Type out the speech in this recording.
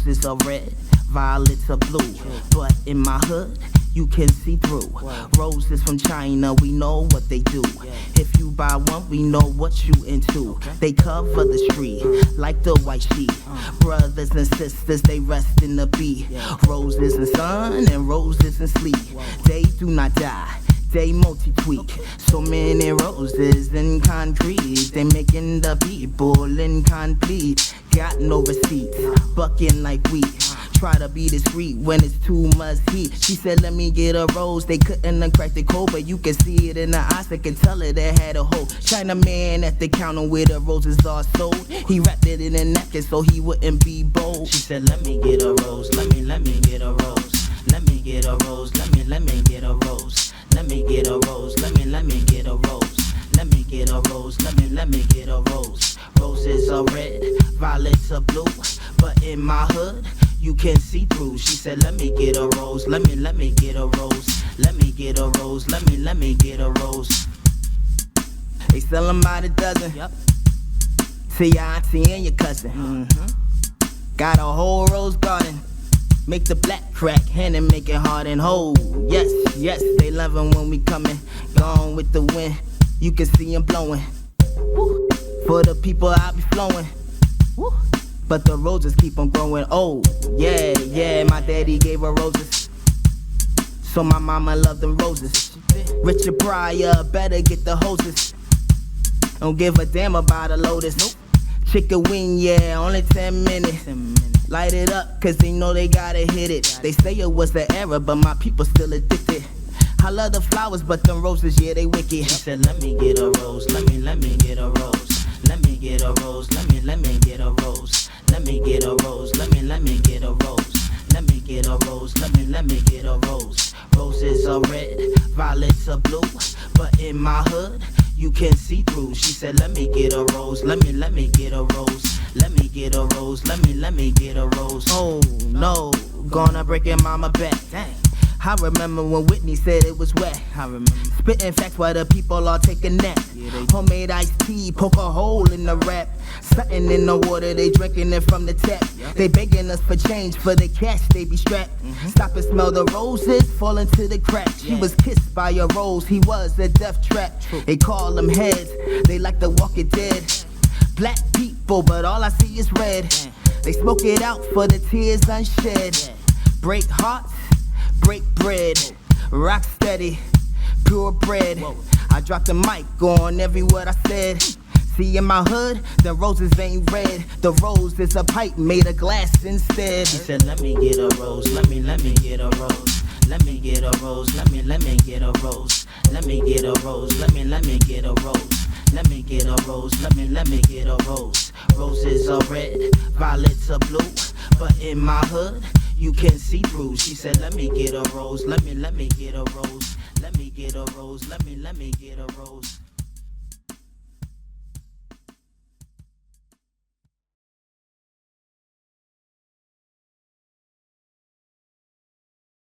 Roses are red, violets are blue, but in my hood, you can see through. Roses from China, we know what they do. If you buy one, we know what you into. They cover the street like the white sheet. Brothers and sisters, they rest in the beat. Roses in sun and roses in sleep. They do not die, they multi-tweak. So many roses in concrete, they making the people incomplete. Got no receipts, bucking like wheat. Try to be discreet when it's too much heat. She said, let me get a rose. They couldn't crack the code, but you can see it in the eyes. They can tell it had a hole. China man at the counter where the roses are sold. He wrapped it in a napkin so he wouldn't be bold. She said, let me get a rose. Let me get a rose. Let me get a rose. Let me get a rose. Let me get a rose. Let me get a rose. Let me get a rose. Let me get a rose. Roses are red, violets are blue, but in my hood, you can see through. She said, let me get a rose. Let me get a rose. Let me get a rose. Let me get a rose. They sell them by the dozen. Yep. To your auntie and your cousin. Got a whole rose garden. Make the black crack, hand and make it hard and whole. Yes, yes, they loving when we coming. Gone with the wind, you can see them blowing. Woo. For the people I be flowing. Woo. But the roses keep on growing. Oh, yeah, my daddy gave her roses, so my mama loved them roses. Richard Pryor, better get the hoses. Don't give a damn about a lotus. Nope. Chicken wing, yeah, only 10 minutes. Light it up, cause they know they gotta hit it. They say it was the era, but my people still addicted. I love the flowers, but them roses, yeah, they wicked. He said, let me get a rose, let me get a rose. Let me get a rose, let me get a rose. Let me get a rose, let me get a rose. Let me get a rose, let me get a rose. Roses are red, violets are blue, but in my hood, you can see through. She said, let me get a rose, let me get a rose. Let me get a rose, let me get a rose. Oh no, gonna break your mama back. Dang. I remember when Whitney said it was wet. I remember spitting facts while the people all take a nap. Homemade iced tea, poke a hole in the rap. Something in the water, they drinking it from the tap. They begging us for change for the cash, they be strapped. Stop and smell the roses, fall into the cracks. She was kissed by a rose, he was a death trap. They call them heads, they like the Walking Dead. Black people, but all I see is red. They smoke it out for the tears unshed. Break hearts, break bread, rock steady, purebred. I dropped the mic on every word I said. See, in my hood, the roses ain't red. The rose is a pipe made of glass instead. He said, let me get a rose, let me get a rose. Let me get a rose, let me get a rose. Let me get a rose, let me get a rose. Let me get a rose, let me get a rose. Roses are red, violets are blue, but in my hood, you can see through. She said, let me get a rose, let me get a rose. Let me get a rose, let me get a rose.